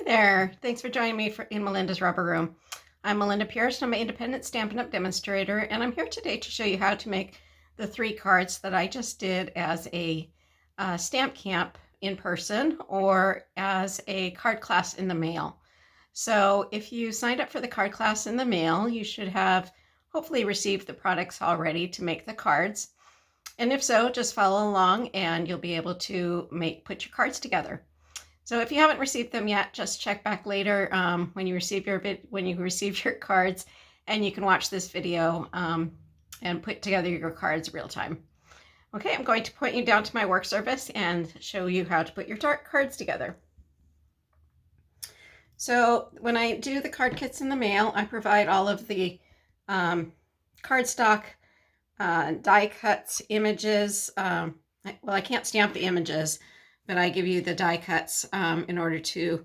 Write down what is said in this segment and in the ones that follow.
there. Thanks for joining me in Melinda's Rubber Room. I'm Melinda Pierce, and I'm an independent Stampin' Up! Demonstrator, and I'm here today to show you how to make the 3 cards that I just did as a stamp camp in person or as a card class in the mail. So if you signed up for the card class in the mail, you should have hopefully received the products already to make the cards. And if so, just follow along and you'll be able to put your cards together. So if you haven't received them yet, just check back later when you receive your cards, and you can watch this video and put together your cards real time. Okay, I'm going to point you down to my work surface and show you how to put your cards together. So when I do the card kits in the mail, I provide all of the cardstock, die cuts, images. Well, I can't stamp the images, but I give you the die cuts in order to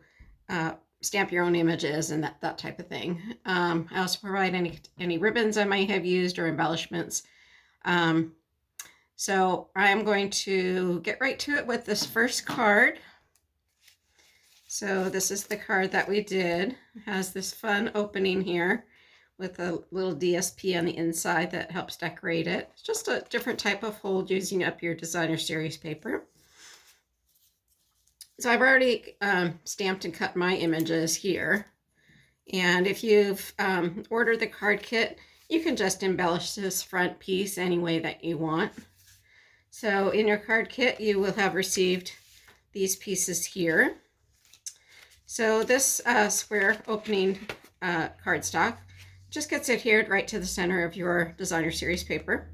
stamp your own images and that type of thing. I also provide any ribbons I might have used or embellishments. So I'm going to get right to it with this first card. So this is the card that we did. It has this fun opening here with a little DSP on the inside that helps decorate it. It's just a different type of fold using up your designer series paper. So I've already stamped and cut my images here. And if you've ordered the card kit, you can just embellish this front piece any way that you want. So in your card kit, you will have received these pieces here. So this square opening cardstock just gets adhered right to the center of your designer series paper.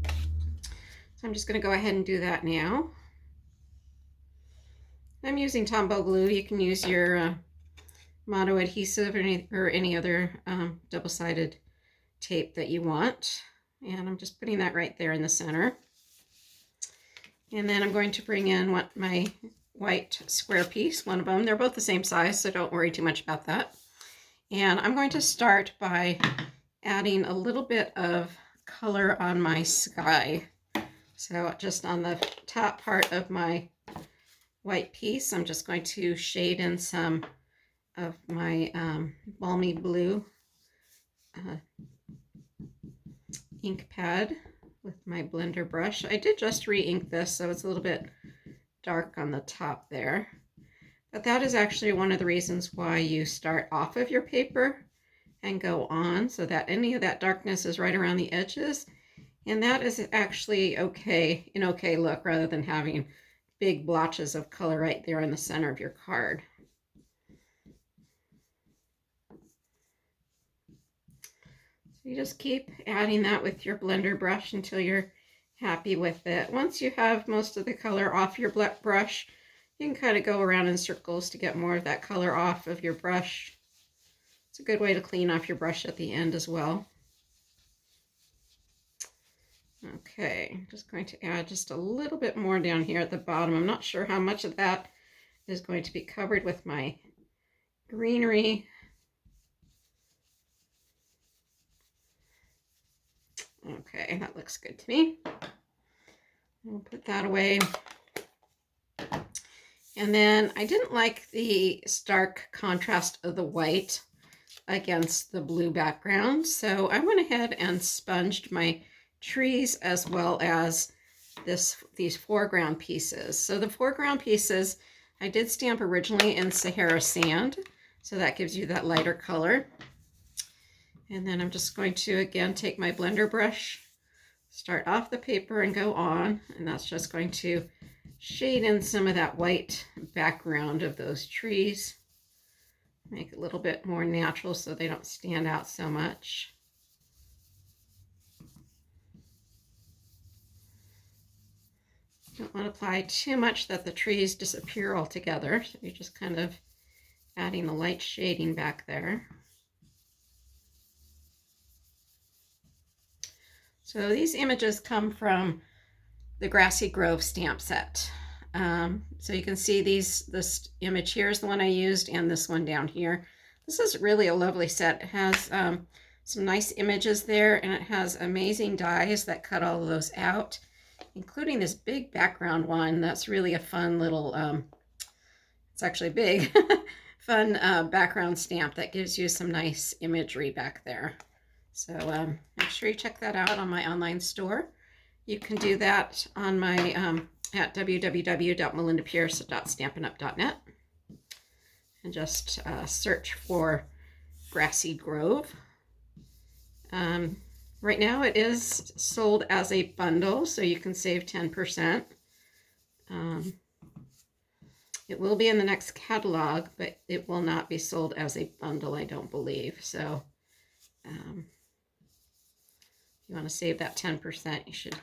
So I'm just going to go ahead and do that now. I'm using Tombow glue. You can use your Motto adhesive or any other double-sided tape that you want. And I'm just putting that right there in the center. And then I'm going to bring in my white square piece, one of them. They're both the same size, so don't worry too much about that. And I'm going to start by adding a little bit of color on my sky. So just on the top part of my white piece, I'm just going to shade in some of my balmy blue ink pad with my blender brush. I did just re-ink this, so it's a little bit dark on the top there. But that is actually one of the reasons why you start off of your paper and go on, so that any of that darkness is right around the edges. And that is actually an okay look, rather than having big blotches of color right there in the center of your card. So you just keep adding that with your blender brush until you're happy with it. Once you have most of the color off your brush, you can kind of go around in circles to get more of that color off of your brush. It's a good way to clean off your brush at the end as well. Okay, I'm just going to add just a little bit more down here at the bottom. I'm not sure how much of that is going to be covered with my greenery. Okay, that looks good to me. We'll put that away. And then I didn't like the stark contrast of the white against the blue background, so I went ahead and sponged my trees as well as these foreground pieces. So the foreground pieces I did stamp originally in Sahara Sand, so that gives you that lighter color. And then I'm just going to again take my blender brush, start off the paper and go on, and that's just going to shade in some of that white background of those trees. Make it a little bit more natural so they don't stand out so much. Don't want to apply too much that the trees disappear altogether, so you're just kind of adding a light shading back there. So these images come from the Grassy Grove stamp set. So you can see this image here is the one I used, and this one down here. This is really a lovely set. It has some nice images there, and it has amazing dies that cut all of those out, including this big background one. That's really a fun little It's actually big. Fun background stamp that gives you some nice imagery back there. So make sure you check that out on my online store. You can do that on my at www.melindapierce.stampinup.net and just search for Grassy Grove. Right now it is sold as a bundle, so you can save 10%. It will be in the next catalog, but it will not be sold as a bundle, I don't believe. So if you want to save that 10%, you should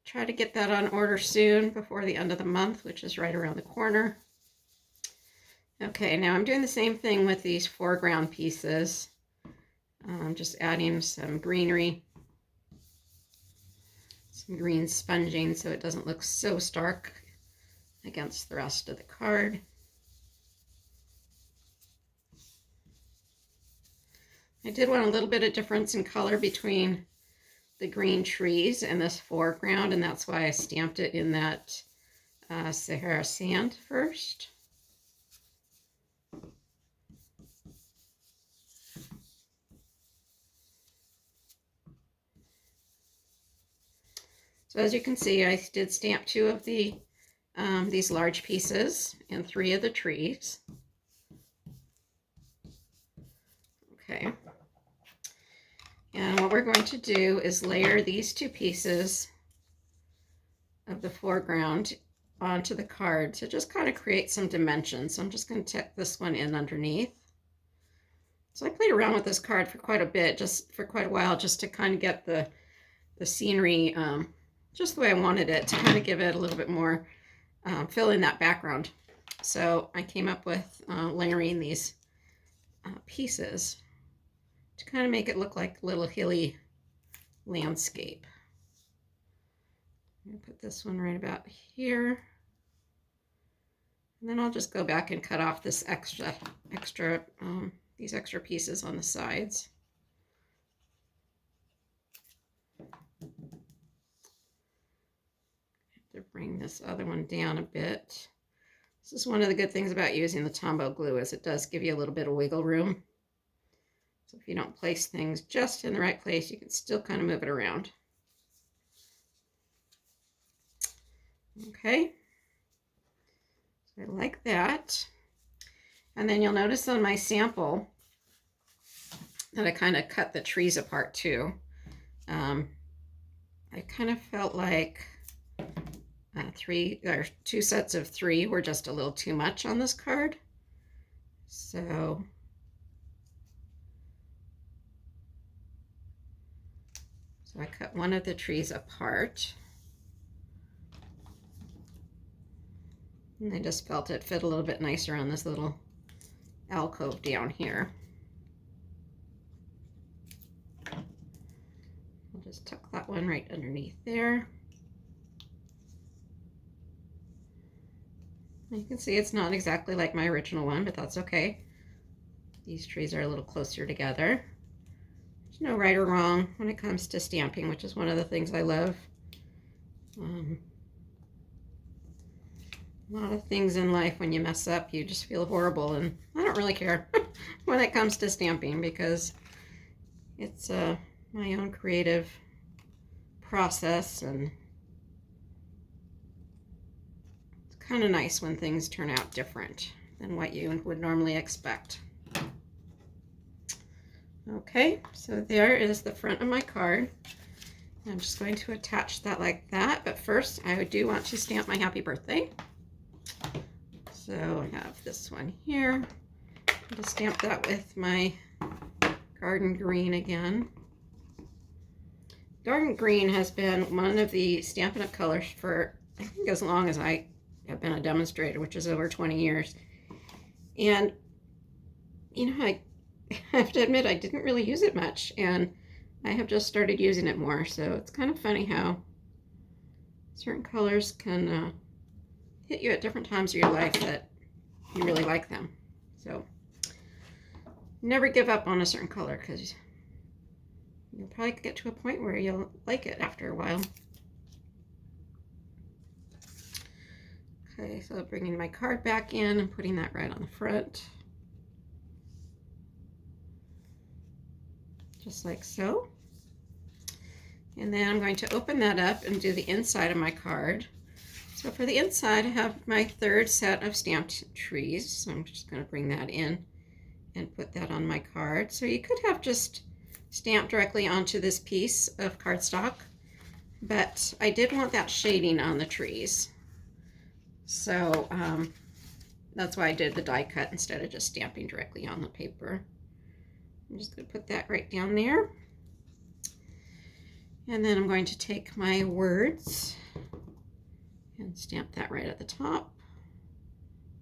try to get that on order soon before the end of the month, which is right around the corner. Okay, now I'm doing the same thing with these foreground pieces. I'm just adding some greenery, some green sponging so it doesn't look so stark against the rest of the card. I did want a little bit of difference in color between the green trees and this foreground, and that's why I stamped it in that Sahara sand first. So as you can see, I did stamp 2 of these large pieces and 3 of the trees. Okay. And what we're going to do is layer these 2 pieces of the foreground onto the card to just kind of create some dimension. So I'm just going to tuck this one in underneath. So I played around with this card for quite a bit, just for quite a while, just to kind of get the scenery just the way I wanted it, to kind of give it a little bit more, fill in that background. So I came up with layering these pieces to kind of make it look like a little hilly landscape. I'm going to put this one right about here. And then I'll just go back and cut off this these extra pieces on the sides. To bring this other one down a bit. This is one of the good things about using the Tombow glue, is it does give you a little bit of wiggle room. So if you don't place things just in the right place, you can still kind of move it around. Okay, so I like that. And then you'll notice on my sample that I kind of cut the trees apart too. I kind of felt like 2 sets of 3 were just a little too much on this card. So I cut one of the trees apart. And I just felt it fit a little bit nicer on this little alcove down here. I'll just tuck that one right underneath there. You can see it's not exactly like my original one, but that's okay. These trees are a little closer together. There's no right or wrong when it comes to stamping, which is one of the things I love. A lot of things in life, when you mess up, you just feel horrible, and I don't really care when it comes to stamping, because it's my own creative process, and it's kind of nice when things turn out different than what you would normally expect. Okay, so there is the front of my card. I'm just going to attach that like that, but first I do want to stamp my happy birthday. So I have this one here. I'll just stamp that with my Garden Green again. Garden Green has been one of the Stampin' Up! Colors for, I think, as long as I have been a demonstrator, which is over 20 years. And, you know, I have to admit I didn't really use it much, and I have just started using it more. So it's kind of funny how certain colors can hit you at different times of your life that you really like them. So never give up on a certain color, because you'll probably get to a point where you'll like it after a while. Okay, so bringing my card back in and putting that right on the front. Just like so. And then I'm going to open that up and do the inside of my card. So for the inside, I have my third set of stamped trees. So I'm just going to bring that in and put that on my card. So you could have just stamped directly onto this piece of cardstock, but I did want that shading on the trees. So that's why I did the die cut instead of just stamping directly on the paper. I'm just going to put that right down there. And then I'm going to take my words and stamp that right at the top.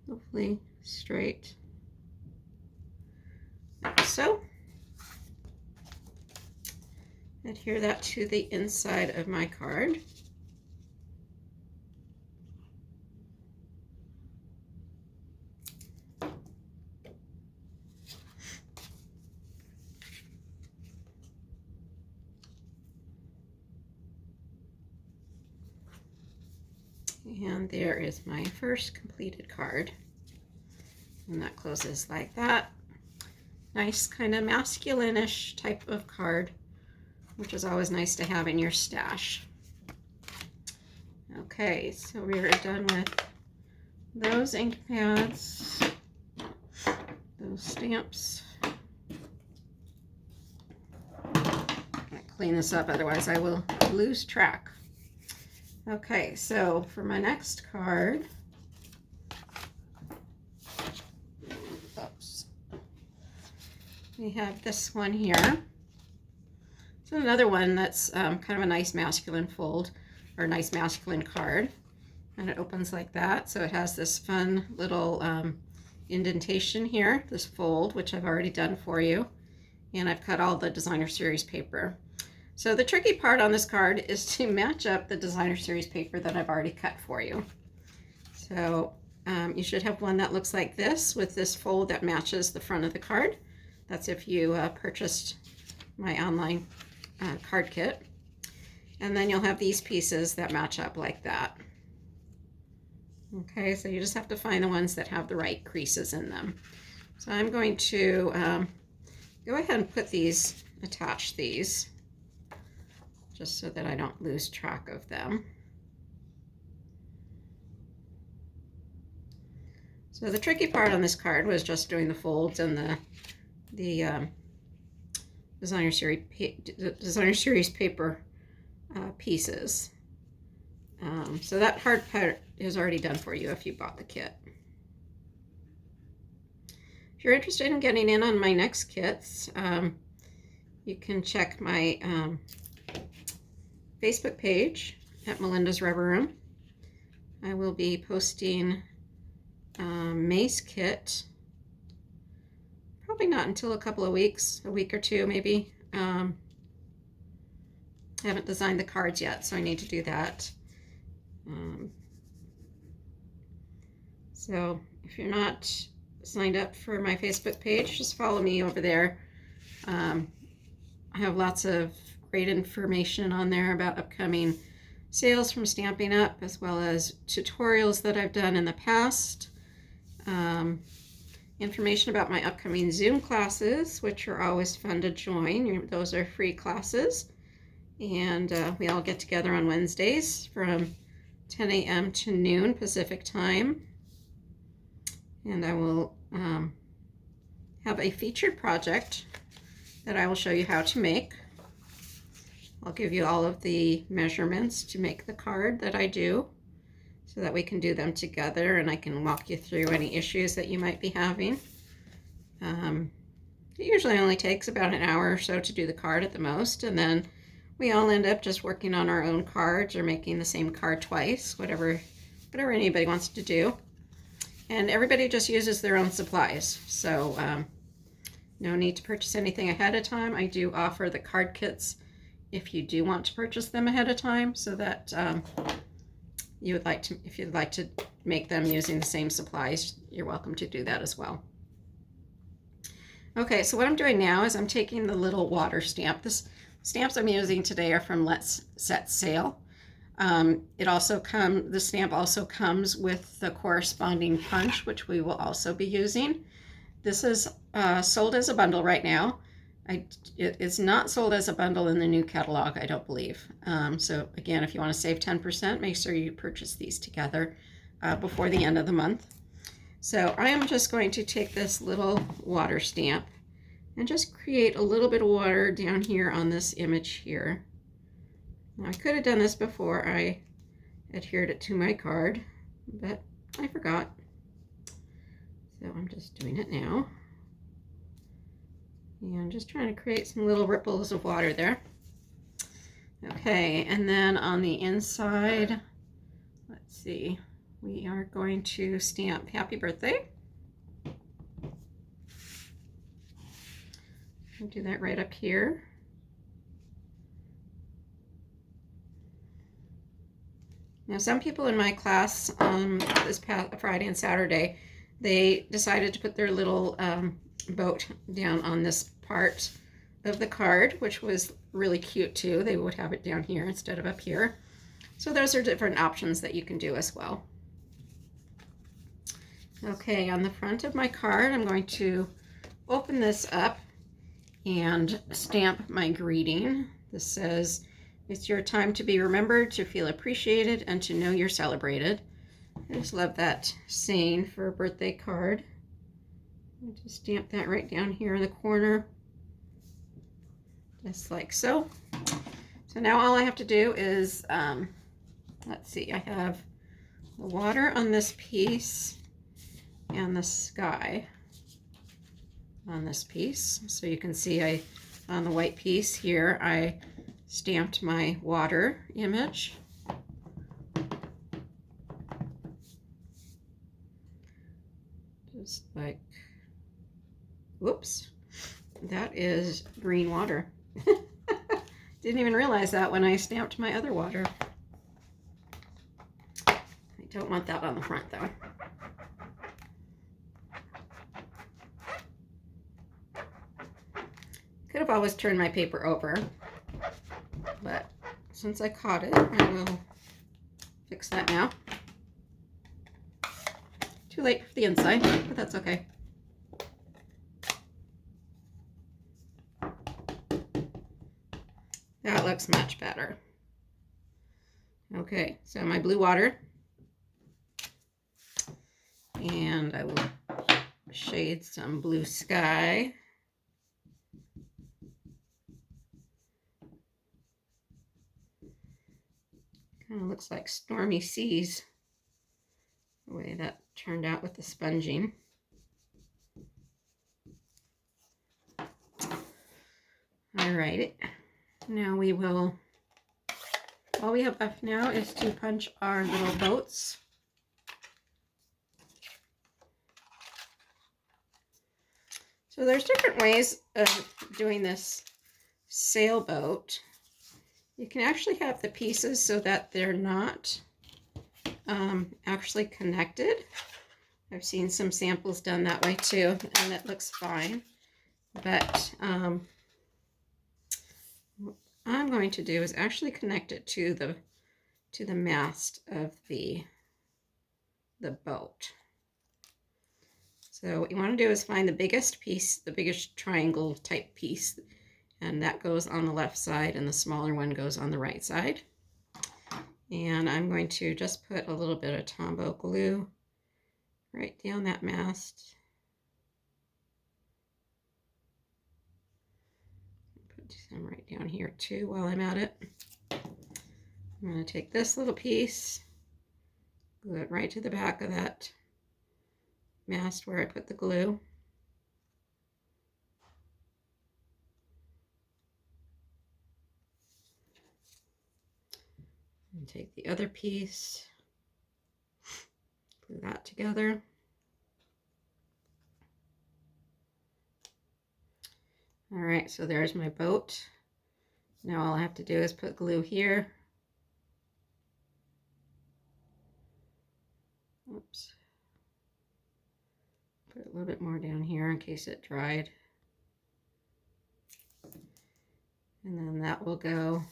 Hopefully straight, like so. Adhere that to the inside of my card. And there is my first completed card. And that closes like that. Nice kind of masculine-ish type of card, which is always nice to have in your stash. Okay, so we are done with those ink pads, those stamps. I'm gonna clean this up, otherwise I will lose track. Okay, so for my next card, oops, we have this one here. It's another one that's kind of a nice masculine fold, or a nice masculine card. And it opens like that. So it has this fun little indentation here, this fold, which I've already done for you. And I've cut all the Designer Series paper. So the tricky part on this card is to match up the Designer Series paper that I've already cut for you. So you should have one that looks like this, with this fold that matches the front of the card. That's if you purchased my online card kit. And then you'll have these pieces that match up like that. Okay, so you just have to find the ones that have the right creases in them. So I'm going to go ahead and put these, attach these, just so that I don't lose track of them. So the tricky part on this card was just doing the folds and the Designer Series paper pieces. So that hard part is already done for you if you bought the kit. If you're interested in getting in on my next kits, you can check my Facebook page at Melinda's Rubber Room. I will be posting May's kit, probably not until a couple of weeks, a week or two maybe. I haven't designed the cards yet, so I need to do that. So if you're not signed up for my Facebook page, just follow me over there. I have lots of great information on there about upcoming sales from Stampin' Up, as well as tutorials that I've done in the past. Information about my upcoming Zoom classes, which are always fun to join. Those are free classes. And we all get together on Wednesdays from 10 a.m. to noon Pacific time. And I will have a featured project that I will show you how to make. I'll give you all of the measurements to make the card that I do, so that we can do them together and I can walk you through any issues that you might be having. It usually only takes about an hour or so to do the card at the most, and then we all end up just working on our own cards or making the same card twice, whatever anybody wants to do. And everybody just uses their own supplies, so no need to purchase anything ahead of time. I do offer the card kits if you do want to purchase them ahead of time, so that if you'd like to make them using the same supplies, you're welcome to do that as well. Okay, so what I'm doing now is I'm taking the little water stamp. The stamps I'm using today are from Let's Set Sail. The stamp also comes with the corresponding punch, which we will also be using. This is sold as a bundle right now. It is not sold as a bundle in the new catalog, I don't believe. So again, if you want to save 10%, make sure you purchase these together before the end of the month. So I am just going to take this little water stamp and just create a little bit of water down here on this image here. Now I could have done this before I adhered it to my card, but I forgot. So I'm just doing it now. And I'm just trying to create some little ripples of water there. Okay, and then on the inside, let's see, we are going to stamp happy birthday. I'll do that right up here. Now, some people in my class this past Friday and Saturday, they decided to put their little boat down on this part of the card, which was really cute too. They would have it down here instead of up here. So those are different options that you can do as well. Okay, on the front of my card, I'm going to open this up and stamp my greeting. This says, "It's your time to be remembered, to feel appreciated, and to know you're celebrated." I just love that saying for a birthday card. I'll just stamp that right down here in the corner, just like so. So now all I have to do is, let's see, I have the water on this piece and the sky on this piece. So you can see on the white piece here, I stamped my water image. Just like, whoops, that is green water. Didn't even realize that when I stamped my other water. I don't want that on the front though. Could have always turned my paper over, but since I caught it, I will fix that now. Too late for the inside, but that's okay. That looks much better. Okay, so my blue water, and I will shade some blue sky. Kind of looks like stormy seas, the way that turned out with the sponging. All right, now we will, all we have left now is to punch our little boats. So there's different ways of doing this sailboat. You can actually have the pieces so that they're not actually connected. I've seen some samples done that way too, and it looks fine. But what I'm going to do is actually connect it to the mast of the boat. So what you want to do is find the biggest piece, the biggest triangle type piece, and that goes on the left side, and the smaller one goes on the right side. And I'm going to just put a little bit of Tombow glue right down that mast. Put some right down here too while I'm at it. I'm going to take this little piece, glue it right to the back of that mast where I put the glue. And take the other piece, glue that together. All right, so there's my boat. Now all I have to do is put glue here. Oops. Put a little bit more down here in case it dried. And then that will go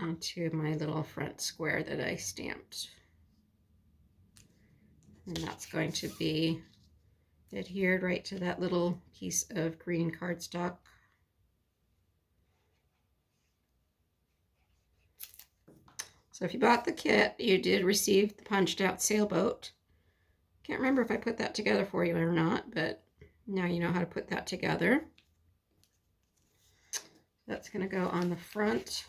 onto my little front square that I stamped. And that's going to be adhered right to that little piece of green cardstock. So if you bought the kit, you did receive the punched out sailboat. Can't remember if I put that together for you or not, but now you know how to put that together. That's going to go on the front.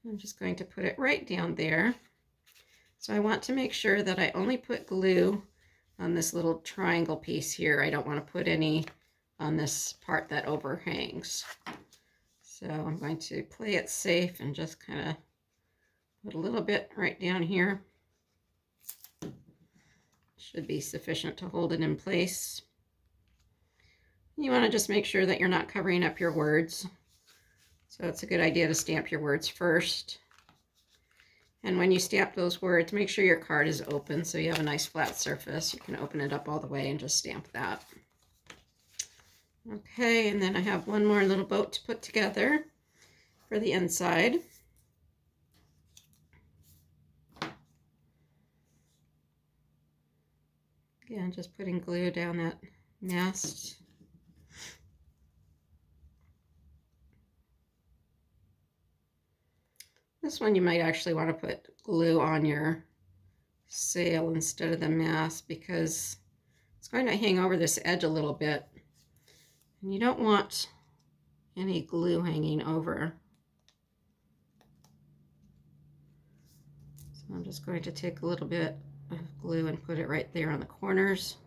I'm just going to put it right down there. So I want to make sure that I only put glue on this little triangle piece here. I don't want to put any on this part that overhangs. So I'm going to play it safe and just kind of put a little bit right down here. Should be sufficient to hold it in place. You want to just make sure that you're not covering up your words. So it's a good idea to stamp your words first. And when you stamp those words, make sure your card is open so you have a nice flat surface. You can open it up all the way and just stamp that. Okay, and then I have one more little boat to put together for the inside. Again, just putting glue down that mast. This one you might actually want to put glue on your sail instead of the mast because it's going to hang over this edge a little bit. And you don't want any glue hanging over. So I'm just going to take a little bit of glue and put it right there on the corners.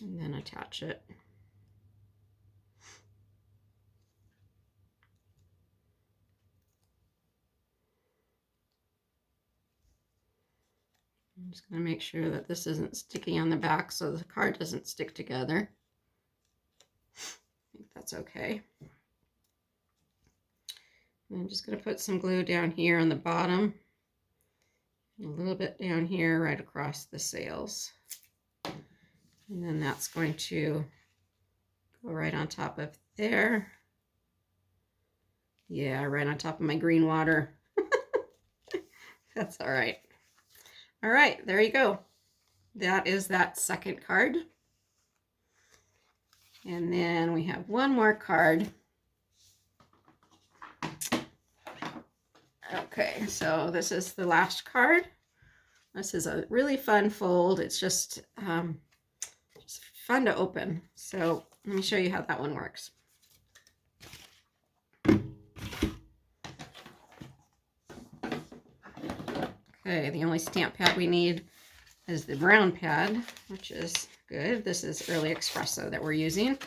And then attach it. I'm just going to make sure that this isn't sticky on the back so the card doesn't stick together. I think that's okay. And I'm just going to put some glue down here on the bottom, and a little bit down here right across the sails. And then that's going to go right on top of there. Yeah, right on top of my green water. That's all right. All right, there you go. That is that second card. And then we have one more card. Okay, so this is the last card. This is a really fun fold. It's just fun to open. So let me show you how that one works. Okay, the only stamp pad we need is the brown pad, which is good. This is Early Espresso that we're using.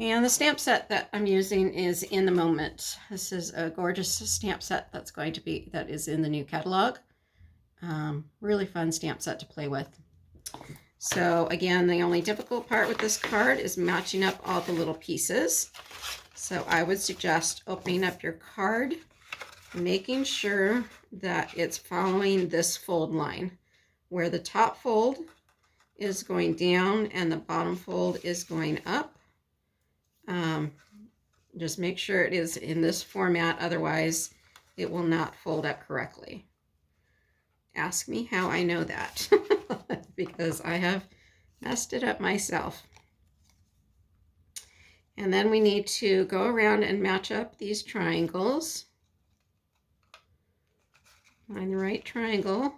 And the stamp set that I'm using is In the Moment. This is a gorgeous stamp set that is in the new catalog. Really fun stamp set to play with. So again, the only difficult part with this card is matching up all the little pieces. So I would suggest opening up your card, making sure that it's following this fold line, where the top fold is going down and the bottom fold is going up. Just make sure it is in this format, otherwise it will not fold up correctly. Ask me how I know that, because I have messed it up myself. And then we need to go around and match up these triangles. Find the right triangle.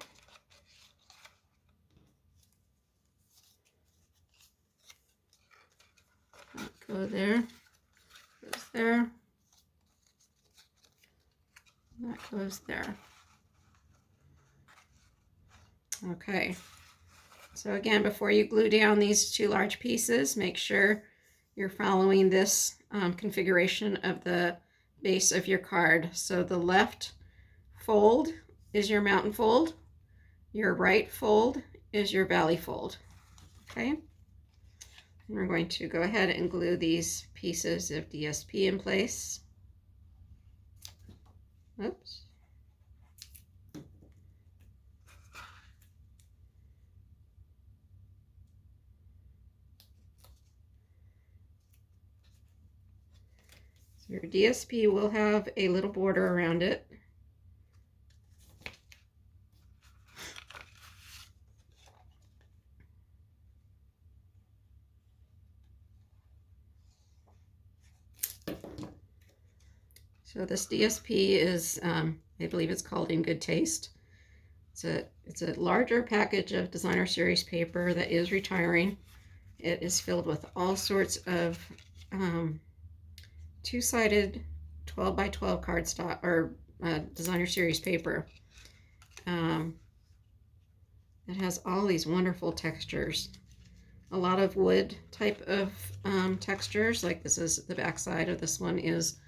Go there, goes there, that goes there. Okay, so again, before you glue down these two large pieces, make sure you're following this configuration of the base of your card. So the left fold is your mountain fold, your right fold is your valley fold, okay? And we're going to go ahead and glue these pieces of DSP in place. Oops. Your DSP will have a little border around it. So this DSP is, I believe it's called In Good Taste. It's a larger package of designer series paper that is retiring. It is filled with all sorts of two-sided 12 by 12 cardstock or designer series paper. It has all these wonderful textures. A lot of wood type of textures, like this is the back side of this one is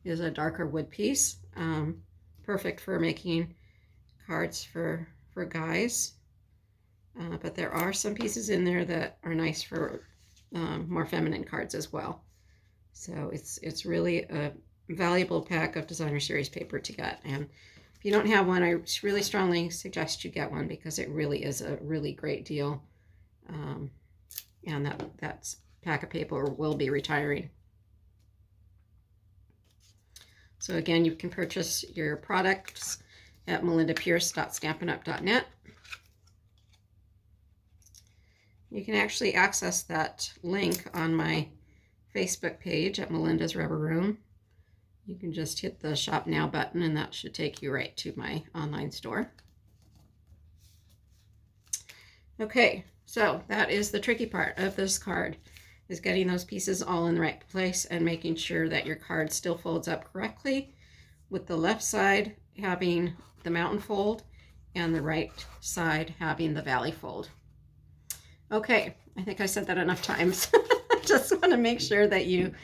a darker wood piece. Perfect for making cards for guys. But there are some pieces in there that are nice for more feminine cards as well. So it's really a valuable pack of designer series paper to get. And if you don't have one, I really strongly suggest you get one because it really is a really great deal. And that pack of paper will be retiring. So again, you can purchase your products at melindapierce.stampinup.net. You can actually access that link on my Facebook page at Melinda's Rubber Room. You can just hit the Shop Now button and that should take you right to my online store. Okay, so that is the tricky part of this card, is getting those pieces all in the right place and making sure that your card still folds up correctly, with the left side having the mountain fold and the right side having the valley fold. Okay, I think I said that enough times. Just want to make sure that you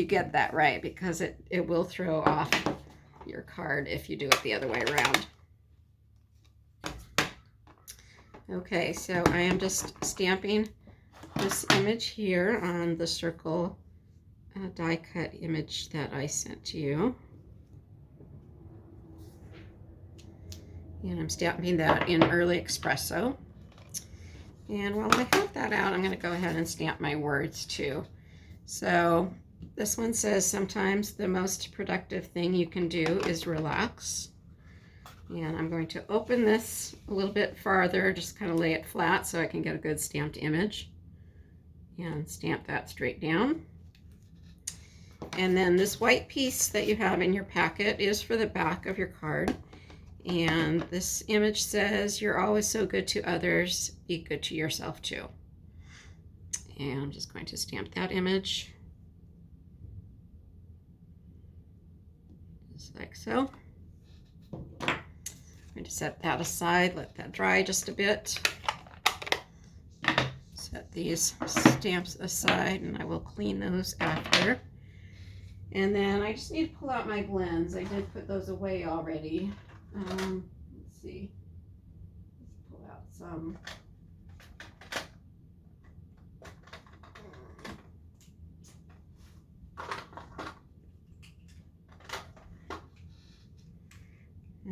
get that right, because it will throw off your card if you do it the other way around. Okay, so I am just stamping this image here on the circle die cut image that I sent to you. And I'm stamping that in Early Espresso. And while I have that out, I'm going to go ahead and stamp my words too. So this one says, sometimes the most productive thing you can do is relax. And I'm going to open this a little bit farther, just kind of lay it flat so I can get a good stamped image. And stamp that straight down. And then this white piece that you have in your packet is for the back of your card. And this image says, you're always so good to others, be good to yourself too. And I'm just going to stamp that image. Just like so. I'm going to set that aside, let that dry just a bit. Set these stamps aside and I will clean those after. And then I just need to pull out my blends. I did put those away already. Let's see. Let's pull out some.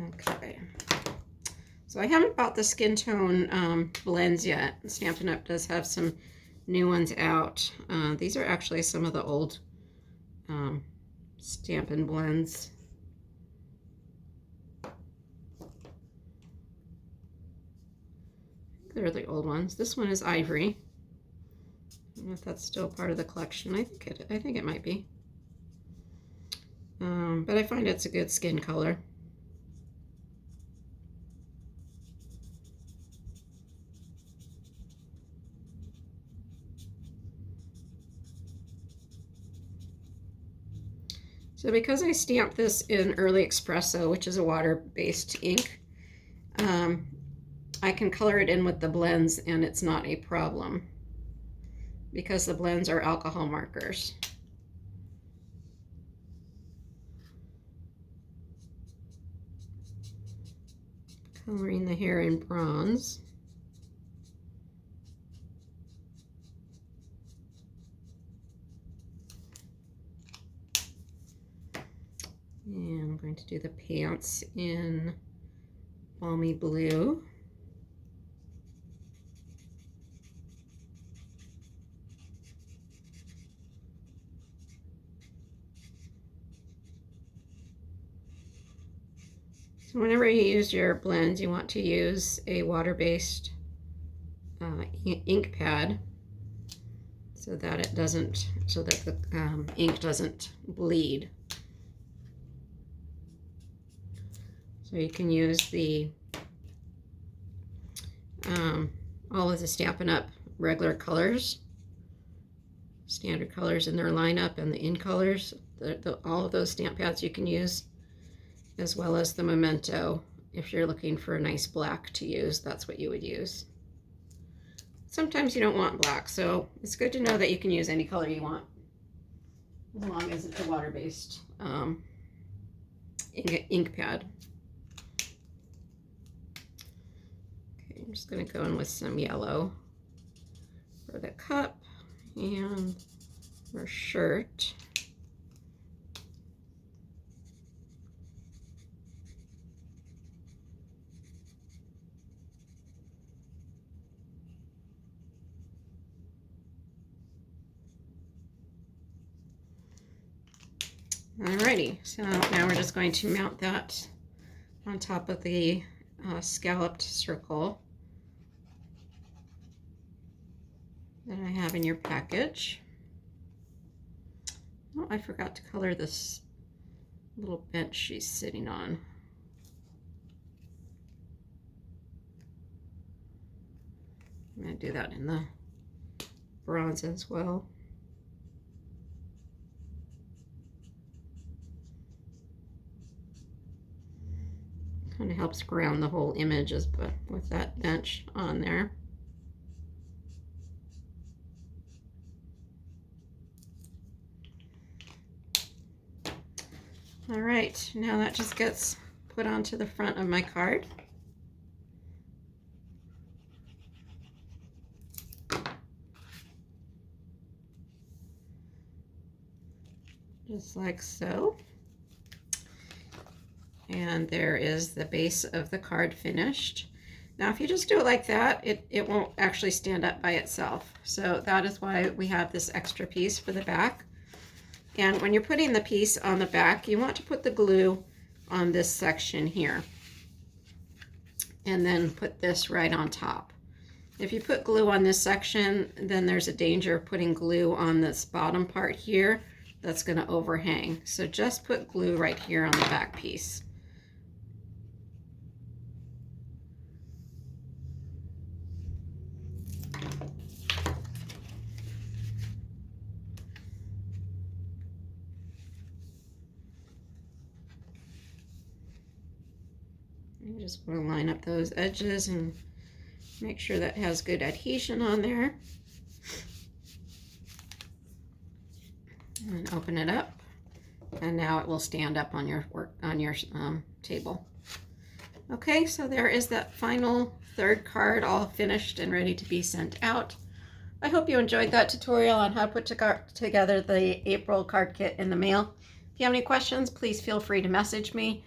Okay. So I haven't bought the skin tone blends yet. Stampin' Up! Does have some new ones out. These are actually some of the old Stampin' blends. They're the old ones. This one is ivory. I don't know if that's still part of the collection. I think it might be. But I find it's a good skin color. So because I stamped this in Early Espresso, which is a water-based ink, I can color it in with the blends and it's not a problem because the blends are alcohol markers. Coloring the hair in bronze. And I'm going to do the pants in balmy blue. So whenever you use your blends, you want to use a water-based ink pad so that the ink doesn't bleed. So you can use the all of the Stampin' Up! Regular colors, standard colors in their lineup, and the in colors. All of those stamp pads you can use, as well as the Memento. If you're looking for a nice black to use, that's what you would use. Sometimes you don't want black, so it's good to know that you can use any color you want, as long as it's a water-based ink pad. Okay, I'm just going to go in with some yellow for the cup and our shirt. Alrighty, so now we're just going to mount that on top of the scalloped circle that I have in your package. Oh, I forgot to color this little bench she's sitting on. I'm going to do that in the bronze as well. Kind of helps ground the whole image with that bench on there. All right, now that just gets put onto the front of my card. Just like so. And there is the base of the card finished. Now, if you just do it like that, it won't actually stand up by itself. So that is why we have this extra piece for the back. And when you're putting the piece on the back, you want to put the glue on this section here. And then put this right on top. If you put glue on this section, then there's a danger of putting glue on this bottom part here that's going to overhang. So just put glue right here on the back piece. You just want to line up those edges and make sure that has good adhesion on there. And open it up, and now it will stand up on your table. Okay, so there is that final third card all finished and ready to be sent out. I hope you enjoyed that tutorial on how to put together the April card kit in the mail. If you have any questions, please feel free to message me.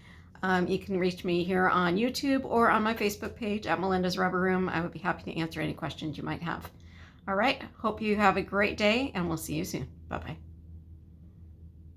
You can reach me here on YouTube or on my Facebook page at Melinda's Rubber Room. I would be happy to answer any questions you might have. All right, hope you have a great day, and we'll see you soon. Bye-bye.